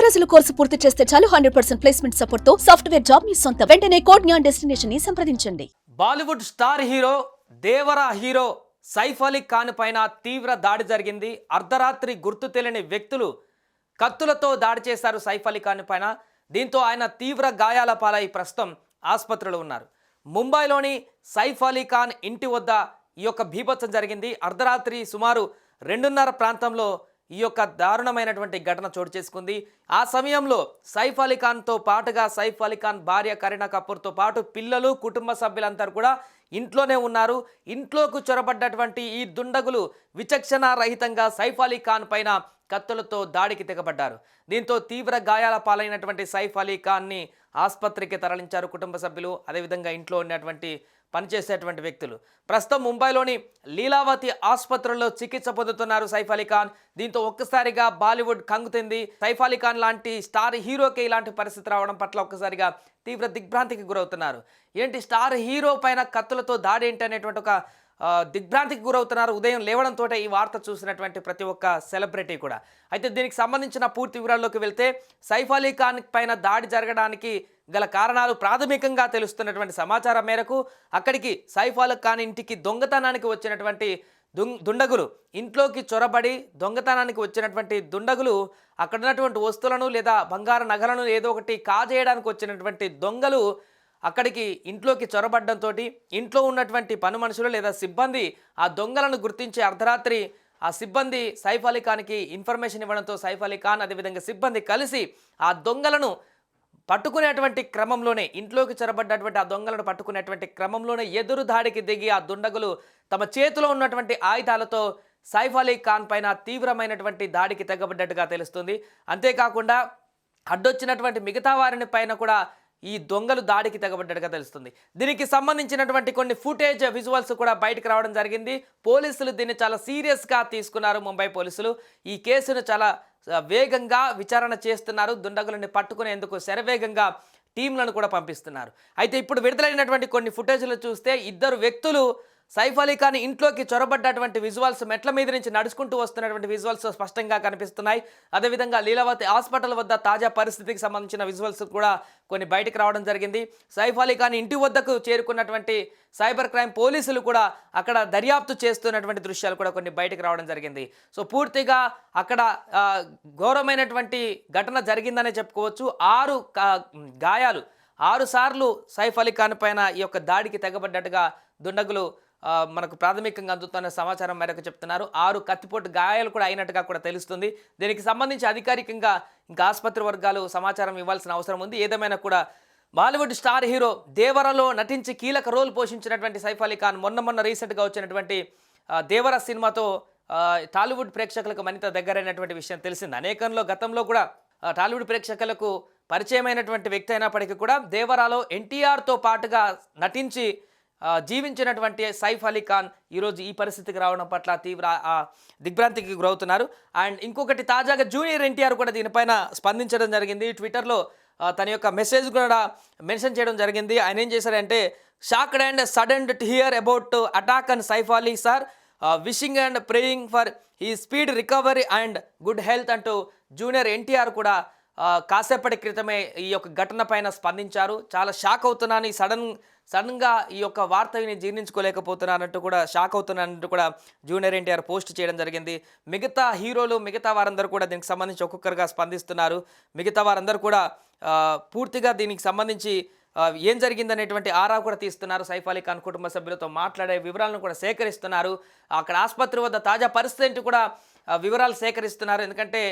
రోజుల కోర్సు పూర్తి చేస్తే చాలు 100% ప్లేస్మెంట్ సపోర్ట్ తో సాఫ్ట్వేర్ జాబ్ మీ సొంత. వెంటనే కోడ్ జ్ఞాన్ డెస్టినేషన్ ని సంప్రదించండి. Bollywood star hero Devara hero Saif Ali Khan పైన తీవ్ర దాడి జరిగింది. అర్ధరాత్రి గుర్తు తెలియని వ్యక్తులు కత్తులతో దాడి చేశారు సైఫ్ అలీ ఖాన్ పైన. దీంతో ఆయన తీవ్ర గాయాల పాలై ప్రస్తుతం ఆసుపత్రిలో ఉన్నారు. ముంబైలోని సైఫ్ అలీ ఖాన్ ఇంటి వద్ద ఈ యొక్క బీభత్సం జరిగింది. అర్ధరాత్రి సుమారు 2:30 ప్రాంతంలో ఈ యొక్క దారుణమైనటువంటి ఘటన చోటు చేసుకుంది. ఆ సమయంలో సైఫ్ అలీ ఖాన్తో పాటుగా సైఫ్ అలీ ఖాన్ భార్య కరీనా కపూర్తో పాటు పిల్లలు, కుటుంబ సభ్యులందరూ కూడా ఇంట్లోనే ఉన్నారు. ఇంట్లోకి చొరబడ్డటువంటి ఈ దుండగులు విచక్షణ రహితంగా సైఫ్ అలీ ఖాన్ పైన కత్తులతో దాడికి తెగబడ్డారు. దీంతో తీవ్ర గాయాల పాలైనటువంటి సైఫ్ అలీ ఖాన్ని ఆసుపత్రికి తరలించారు కుటుంబ సభ్యులు, అదేవిధంగా ఇంట్లో ఉన్నటువంటి పనిచేసేటువంటి వ్యక్తులు. ప్రస్తుతం ముంబైలోని లీలావతి ఆసుపత్రిలో చికిత్స పొందుతున్నారు సైఫ్ అలీ ఖాన్. దీంతో ఒక్కసారిగా బాలీవుడ్ కంగుతింది. సైఫ్ అలీ ఖాన్ లాంటి స్టార్ హీరోకి ఇలాంటి పరిస్థితి రావడం పట్ల ఒక్కసారిగా తీవ్ర దిగ్భ్రాంతికి గురవుతున్నారు. ఏంటి స్టార్ హీరో పైన కత్తులతో దాడి ఏంటి అనేటువంటి ఒక దిగ్భ్రాంతికి గురవుతున్నారు. ఉదయం లేవడంతో ఈ వార్త చూసినటువంటి ప్రతి ఒక్క సెలబ్రిటీ కూడా. అయితే దీనికి సంబంధించిన పూర్తి వివరాల్లోకి వెళ్తే సైఫ్ అలీ ఖాన్ పైన దాడి జరగడానికి గల కారణాలు ప్రాథమికంగా తెలుస్తున్నటువంటి సమాచారం మేరకు అక్కడికి సైఫ్ అలీ ఖాన్ ఇంటికి దొంగతనానికి వచ్చినటువంటి దుండగులు ఇంట్లోకి చొరబడి దొంగతనానికి వచ్చినటువంటి దుండగులు అక్కడ ఉన్నటువంటి వస్తువులను లేదా బంగారు నగలను ఏదో ఒకటి కాజేయడానికి వచ్చినటువంటి దొంగలు అక్కడికి ఇంట్లోకి చొరబడ్డంతో ఇంట్లో ఉన్నటువంటి పని మనుషులు లేదా సిబ్బంది ఆ దొంగలను గుర్తించి అర్ధరాత్రి ఆ సిబ్బంది సైఫ్ అలీ ఖాన్కి ఇన్ఫర్మేషన్ ఇవ్వడంతో సైఫ్ అలీ ఖాన్ అదేవిధంగా సిబ్బంది కలిసి ఆ దొంగలను పట్టుకునేటువంటి క్రమంలోనే ఇంట్లోకి చొరబడ్డటువంటి ఆ దొంగలను పట్టుకునేటువంటి క్రమంలోనే ఎదురు దాడికి దిగి ఆ దుండగులు తమ చేతిలో ఉన్నటువంటి ఆయుధాలతో సైఫ్ అలీ ఖాన్ పైన తీవ్రమైనటువంటి దాడికి తెగబడ్డట్టుగా తెలుస్తుంది. అంతేకాకుండా అడ్డొచ్చినటువంటి మిగతా వారిని పైన కూడా ఈ దొంగలు దాడికి తెగబడ్డట్టుగా తెలుస్తుంది. దీనికి సంబంధించినటువంటి కొన్ని ఫుటేజ్ విజువల్స్ కూడా బయటకు రావడం జరిగింది. పోలీసులు దీన్ని చాలా సీరియస్గా తీసుకున్నారు. ముంబై పోలీసులు ఈ కేసును చాలా వేగంగా విచారణ చేస్తున్నారు. దుండగులని పట్టుకునేందుకు శరవేగంగా టీంలను కూడా పంపిస్తున్నారు. అయితే ఇప్పుడు విడుదలైనటువంటి కొన్ని ఫుటేజ్లు చూస్తే ఇద్దరు వ్యక్తులు సైఫ్ అలీ ఖాన్ ఇంట్లోకి చొరబడ్డటువంటి విజువల్స్, మెట్ల మీద నుంచి నడుచుకుంటూ వస్తున్నటువంటి విజువల్స్ స్పష్టంగా కనిపిస్తున్నాయి. అదేవిధంగా లీలావతి హాస్పిటల్ వద్ద తాజా పరిస్థితికి సంబంధించిన విజువల్స్ కూడా కొన్ని బయటకు రావడం జరిగింది. సైఫ్ అలీ ఖాన్ ఇంటి వద్దకు చేరుకున్నటువంటి సైబర్ క్రైమ్ పోలీసులు కూడా అక్కడ దర్యాప్తు చేస్తున్నటువంటి దృశ్యాలు కూడా కొన్ని బయటకు రావడం జరిగింది. సో పూర్తిగా అక్కడ ఘోరమైనటువంటి ఘటన జరిగిందనే చెప్పుకోవచ్చు. 6 గాయాలు 6 సార్లు సైఫ్ అలీ ఖాన్ పైన ఈ యొక్క దాడికి తెగబడ్డట్టుగా దుండగులు మనకు ప్రాథమికంగా అందుతున్న సమాచారం మేరకు చెప్తున్నారు. 6 కత్తిపోటు గాయాలు కూడా అయినట్టుగా కూడా తెలుస్తుంది. దీనికి సంబంధించి అధికారికంగా ఇంకా ఆసుపత్రి వర్గాలు సమాచారం ఇవ్వాల్సిన అవసరం ఉంది. ఏదేమైనా కూడా బాలీవుడ్ స్టార్ హీరో దేవరలో నటించి కీలక రోల్ పోషించినటువంటి సైఫ్ అలీ ఖాన్ మొన్న రీసెంట్గా వచ్చినటువంటి దేవర సినిమాతో టాలీవుడ్ ప్రేక్షకులకు మరింత దగ్గరైనటువంటి విషయం తెలిసింది. గతంలో కూడా టాలీవుడ్ ప్రేక్షకులకు పరిచయమైనటువంటి వ్యక్తి అయినప్పటికీ కూడా దేవరాలో ఎన్టీఆర్తో పాటుగా నటించి జీవించినటువంటి సైఫ్ అలీ ఖాన్ ఈరోజు ఈ పరిస్థితికి రావడం పట్ల తీవ్ర దిగ్భ్రాంతికి గురవుతున్నారు. అండ్ ఇంకొకటి తాజాగా జూనియర్ ఎన్టీఆర్ కూడా దీనిపైన స్పందించడం జరిగింది. ట్విట్టర్లో తన యొక్క మెసేజ్ కూడా మెన్షన్ చేయడం జరిగింది. ఆయన ఏం చేశారంటే, shocked and sudden to hear about attack and Saif Ali sir, wishing and praying for ఈ speed recovery and good health అంటూ జూనియర్ ఎన్టీఆర్ కూడా కాసేపటి క్రితమే ఈ యొక్క ఘటన పైన స్పందించారు. చాలా షాక్ అవుతున్నాను, సడన్గా ఈ యొక్క వార్తని జీర్ణించుకోలేకపోతున్నానంటూ కూడా షాక్ అవుతున్నానంటూ కూడా జూనియర్ ఎన్టీఆర్ పోస్ట్ చేయడం జరిగింది. మిగతా హీరోలు మిగతా వారందరూ కూడా దీనికి సంబంధించి ఒక్కొక్కరుగా స్పందిస్తున్నారు. మిగతా వారందరూ కూడా పూర్తిగా దీనికి సంబంధించి ఏం జరిగిందనేటువంటి ఆరా కూడా తీస్తున్నారు. సైఫ్ అలీ ఖాన్ కుటుంబ సభ్యులతో మాట్లాడే వివరాలను కూడా సేకరిస్తున్నారు. అక్కడ ఆసుపత్రి వద్ద తాజా పరిస్థితి కూడా వివరాలు సేకరిస్తున్నారు. ఎందుకంటే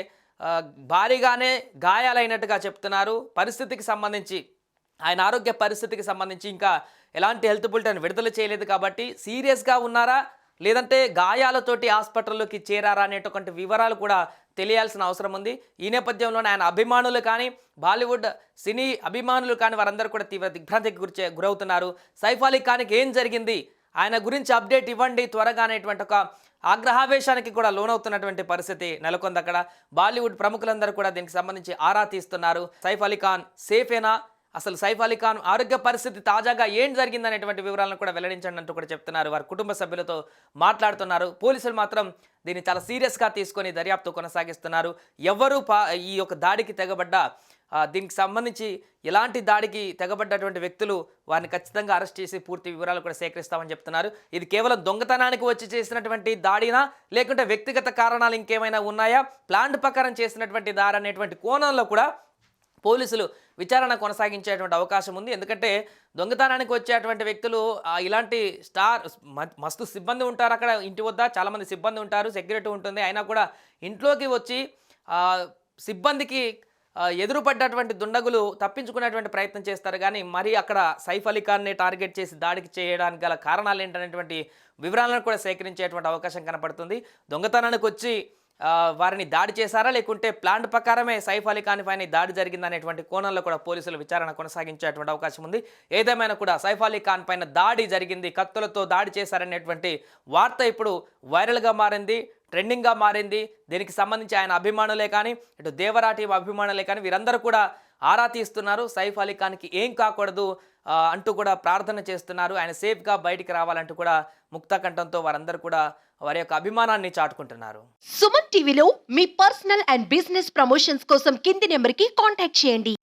భారీగానే గాయాలైనట్టుగా చెప్తున్నారు. పరిస్థితికి సంబంధించి ఆయన ఆరోగ్య పరిస్థితికి సంబంధించి ఇంకా ఎలాంటి హెల్త్ బులెటిన్ విడుదల చేయలేదు కాబట్టి సీరియస్గా ఉన్నారా లేదంటే గాయాలతోటి హాస్పిటల్లోకి చేరారా అనేటువంటి వివరాలు కూడా తెలియాల్సిన అవసరం ఉంది. ఈ నేపథ్యంలోనే ఆయన అభిమానులు కానీ బాలీవుడ్ సినీ అభిమానులు కానీ వారందరూ కూడా తీవ్ర దిగ్భ్రాంతికి గురవుతున్నారు. సైఫ్ అలీ ఖాన్కి ఏం జరిగింది, ఆయన గురించి అప్డేట్ ఇవ్వండి త్వరగా అనేటువంటి ఒక ఆగ్రహావేశానికి కూడా లోనవుతున్నటువంటి పరిస్థితి నెలకొంది. అక్కడ బాలీవుడ్ ప్రముఖులందరూ కూడా దీనికి సంబంధించి ఆరా తీస్తున్నారు. సైఫ్ అలీ ఖాన్ సేఫేనా, అసలు సైఫ్ అలీ ఖాన్ ఆరోగ్య పరిస్థితి తాజాగా ఏం జరిగిందనేటువంటి వివరాలను కూడా వెల్లడించండి అంటూ కూడా చెప్తున్నారు. వారి కుటుంబ సభ్యులతో మాట్లాడుతున్నారు. పోలీసులు మాత్రం దీన్ని చాలా సీరియస్గా తీసుకొని దర్యాప్తు కొనసాగిస్తున్నారు. ఎవరు ఈ యొక్క దాడికి తెగబడ్డ దీనికి సంబంధించి ఎలాంటి దాడికి తెగబడ్డటువంటి వ్యక్తులు వారిని ఖచ్చితంగా అరెస్ట్ చేసి పూర్తి వివరాలు కూడా సేకరిస్తామని చెప్తున్నారు. ఇది కేవలం దొంగతనానికి వచ్చి చేసినటువంటి దాడినా, లేకుంటే వ్యక్తిగత కారణాలు ఇంకేమైనా ఉన్నాయా, ప్లాన్ ప్రకారం చేసినటువంటి దాడి అనేటువంటి కోణంలో కూడా పోలీసులు విచారణ కొనసాగించేటువంటి అవకాశం ఉంది. ఎందుకంటే దొంగతనానికి వచ్చేటువంటి వ్యక్తులు ఇలాంటి మస్తు సిబ్బంది ఉంటారు అక్కడ ఇంటి వద్ద, చాలామంది సిబ్బంది ఉంటారు, సెక్యూరిటీ ఉంటుంది. అయినా కూడా ఇంట్లోకి వచ్చి సిబ్బందికి ఎదురుపడ్డటువంటి దుండగులు తప్పించుకునేటువంటి ప్రయత్నం చేస్తారు. కానీ మరి అక్కడ సైఫ్ అలీ ఖాన్ని టార్గెట్ చేసి దాడికి చేయడానికి గల కారణాలు ఏంటనేటువంటి వివరాలను కూడా సేకరించేటువంటి అవకాశం కనపడుతుంది. దొంగతనానికి వచ్చి వారిని దాడి చేశారా, లేకుంటే ప్లాన్ ప్రకారమే సైఫ్ అలీ ఖాన్ పైన దాడి జరిగిందనేటువంటి కోణంలో కూడా పోలీసులు విచారణ కొనసాగించేటువంటి అవకాశం ఉంది. ఏదేమైనా కూడా సైఫ్ అలీ ఖాన్ పైన దాడి జరిగింది, కత్తులతో దాడి చేశారనేటువంటి వార్త ఇప్పుడు వైరల్గా మారింది, ట్రెండింగ్గా మారింది. దీనికి సంబంధించి ఆయన అభిమానులే కానీ, ఇటు దేవరా టీం అభిమానులే కానీ వీరందరూ కూడా ఆరా తీస్తున్నారు. సైఫ్ అలీ ఖాన్కి ఏం కాకూడదు అంటూ కూడా ప్రార్థన చేస్తున్నారు. ఆయన సేఫ్గా బయటికి రావాలంటూ కూడా ముక్తకంఠంతో వారందరూ కూడా వారి యొక్క అభిమానాన్ని చాటుకుంటున్నారు. సుమన్ టీవీలో మీ పర్సనల్ అండ్ బిజినెస్ ప్రమోషన్స్ కోసం కింది నెంబర్కి కాంటాక్ట్ చేయండి.